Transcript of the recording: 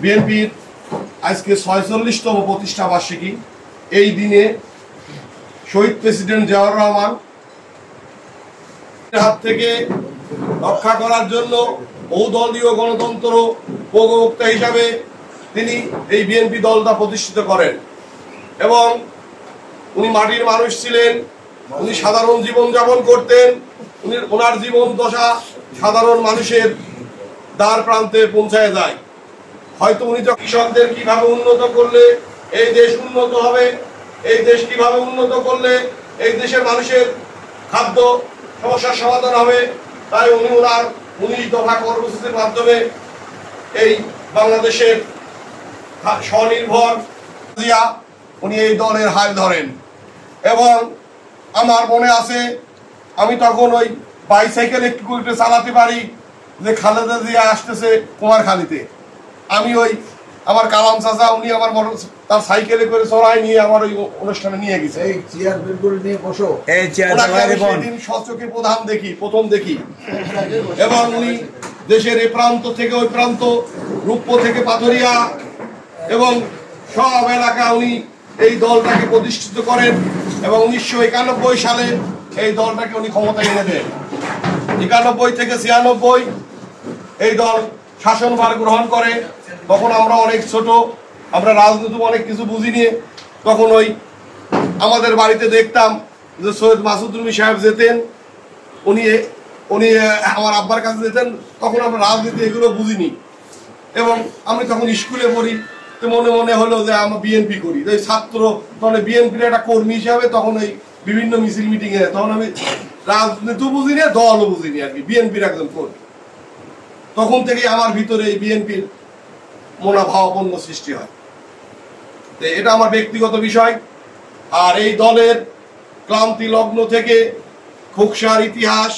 বিএনপির আজকে ৪৬তম প্রতিষ্ঠা বার্ষিকী। এই দিনে শহীদ প্রেসিডেন্ট জিয়াউর রহমান হাত থেকে রক্ষা করার জন্য বহুদলীয় গণতন্ত্র প্রবক্তা হিসাবে তিনি এই বিএনপি দলটা প্রতিষ্ঠিত করেন এবং উনি মাটির মানুষ ছিলেন। উনি সাধারণ জীবন যাপন করতেন। ওনার জীবন দশা সাধারণ মানুষের দ্বার প্রান্তে পৌঁছায় যায়। হয়তো উনি কৃষকদের কিভাবে উন্নত করলে এই দেশ উন্নত হবে, এই দেশ কিভাবে উন্নত করলে এই দেশের মানুষের খাদ্য সমস্যার সমাধান হবে, তাই উনি ওনার 19 দফা কর্মসূচির মাধ্যমে এই বাংলাদেশের স্বনির্ভর উনি এই দলের হাল ধরেন। এবং আমার মনে আছে আমি তখন ওই বাইসাইকেল একটু চালাতে পারি যে খালেদা জিয়া আসতেছে কুমারখালীতে। আমি ওই আমার কালাম চাচা উনি আমার তার সাইকেলে করে চড়াই নিয়ে আমার ওই অনুষ্ঠানে নিয়ে গেছে। সচকে প্রথম দেখি এবং উনি দেশের এ প্রান্ত থেকে ওই প্রান্ত, রূপপুর থেকে পাথরিয়া এবং সব এলাকা উনি এই দলটাকে প্রতিষ্ঠিত করেন এবং 1991 সালে এই দলটাকে উনি ক্ষমতায় এনে দেন। 91 থেকে 96 এই দল শাসনভার গ্রহণ করে। তখন আমরা অনেক ছোট, আমরা রাজনীতি অনেক কিছু বুঝিনি। তখন ওই আমাদের বাড়িতে দেখতাম যে সৈয়দ মাসুদ রুমি সাহেব যেতেন, উনি আমার আব্বার কাছে যেতেন। তখন আমরা রাজনীতি এগুলো বুঝিনি এবং আমি তখন স্কুলে পড়ি। তো মনে মনে হলো যে আমরা বিএনপি করি, এই ছাত্র তখন বিএনপির একটা কর্মী হিসাবে তখন এই বিভিন্ন মিছিল মিটিং এ তখন আমি রাজনীতি বুঝিনি, দলও বুঝিনি আর কি, বিএনপির একজন কর্মী। তখন থেকেই আমার ভিতরে এই বিএনপির মনোভাবাপন্ন সৃষ্টি হয়। তো এটা আমার ব্যক্তিগত বিষয়। আর এই দলের ক্লান্তি লগ্ন থেকে খোকসার ইতিহাস